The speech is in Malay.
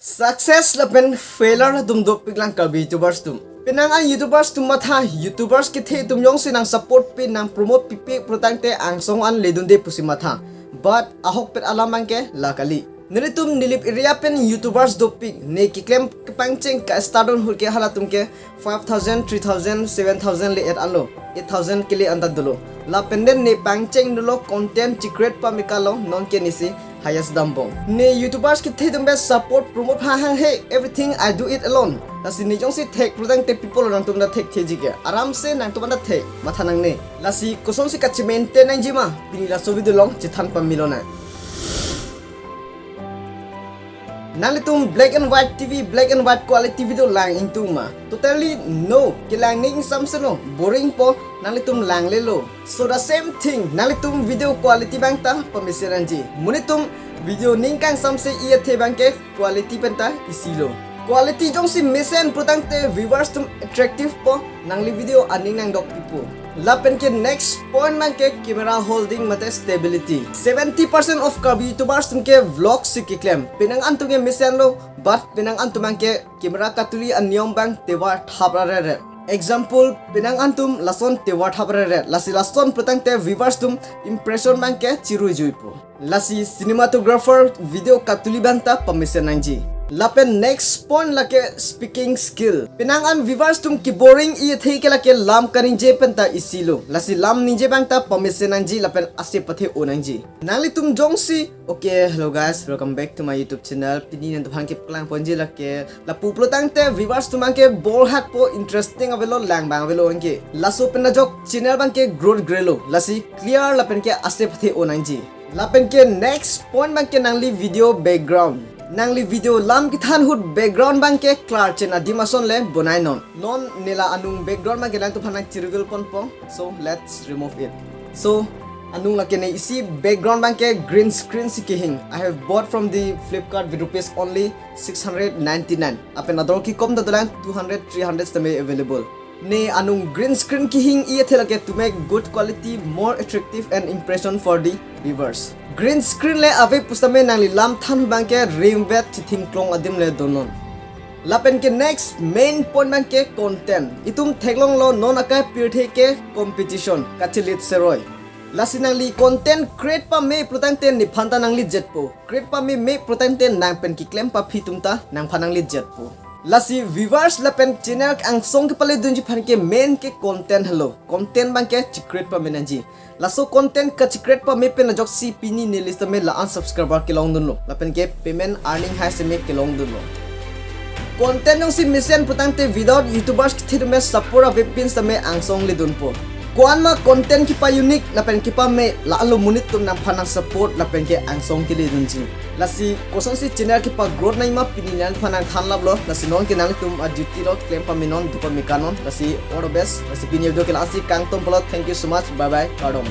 Success lapen failure tum dop piklang kalbi YouTubers tum. Pinangan YouTubers tum matha YouTubers kethe tum yong sinang support pin nang promote pipi protangte Angsong an ledunde pusi matha. But ahok pet alamang ke lakali. Nilitum nilip area pen YouTubers dopik ne kiklem kepangceng ka stardom hulke halatum ke 5,000, 3,000, 7,000 le et anlo 8,000 kili anta dulu. La penden ne pangceng dulu content secret pa mikalo non ke nisi highest dambong. Ne YouTubers ki the best support promote ha hey everything I do it alone. Lasi ni jong si tek prudang te people nang tum da tek teji ke aram se nang tum da tek matha nang ne. Lasi kosong si kachimente nang jima pini la sobi dulong chithan pa milona. Nalitum black and white TV, black and white quality video lang intung ma. Totally no. Kilang ning samseno boring po nalitum lang lelo. So the same thing nalitum video quality bang ta pamisiranji. Munitum video ning kang samse iya the bang ke quality penta isilo. Quality jong si mesen prutang te viewers tum attractive po nangli video aning nang dok pipo. Lapen ke next point man ke camera holding mate stability. 70% of YouTubers tum ke vlog si kiklem. Pinang antum ke mesen lo but pinang antum ke camera katuli anyom bang tewa thabrare. Example pinang antum lason tewa thabrare. Lasi lason prutang te viewers tum impression bang ke chiru juipo. Lasi cinematographer video katuli banta pamisen nangji. Lapen next point lake speaking skill. Pinangan viewers tum ki boring iye thei ke lake lam karinje penta isilo. Lasi lam ninje bangta permission nangji lapen ase pathe onangji. Nangli tum jongsi. Okay, hello guys, welcome back to my YouTube channel. Pini nan tuhan ke klang ponji lake la puplo tangte viewers tum ke ball hat po interesting avelo lang bang avelo anke. Laso pena jok channel bang ke growth grelo. Lasi clear lapen ke ase pathe onangji. Lapen ke next point bang ke nangli video background. Nangli video lam kithan hud background bang ke klar chena dimason le bonai non nila anung background bang ke lang tu phanang chirugul pon. So let's remove it. So anung lake ne isi background bang ke green screen sikihing I have bought from the Flipkart with rupees only 699. Apen ador ki kom da dolang 200 300 tame available. Ne anung green screen kihing iye thelake to make good quality more attractive and impression for the viewers. Green screen le ave pustame nangli lam than bang ke rimvet chithim klong adim le donon. Lapen ke next main point bang ke content. Itum theklong lo non akai pirthe ke competition kachilit seroi. Lasi nangli content create pa me protante ni phanta nangli jetpo. Create pa me protante nang pen ki claim pa phitumta nang phanangli jetpo. Lasi viewers lapen channel Angsong ke pale dunji phan ke main ke content hello. Content bang ke secret pa menanji. Laso content ka secret pa me pen jok si pini ni list me la unsubscriber ke long dun lo. Lapen ke payment earning hai se me ke long dun lo. Content nong si mission putangte without YouTubers ki me support a webpin sa me Angsong le dun po. Kuan ma content ki pa unique lapen ki pa me la alo munit tum nang phanang support lapen ke Angsong ke le dunji. Lasi kosong si channel ki pa growth nai ma pininan phanang than lab lo lasi non ke nang tum a duty lo claim pa minon dupa mekanon lasi all the best lasi pini video ke lasi kang tom plot. Thank you so much, bye bye, Klarbong.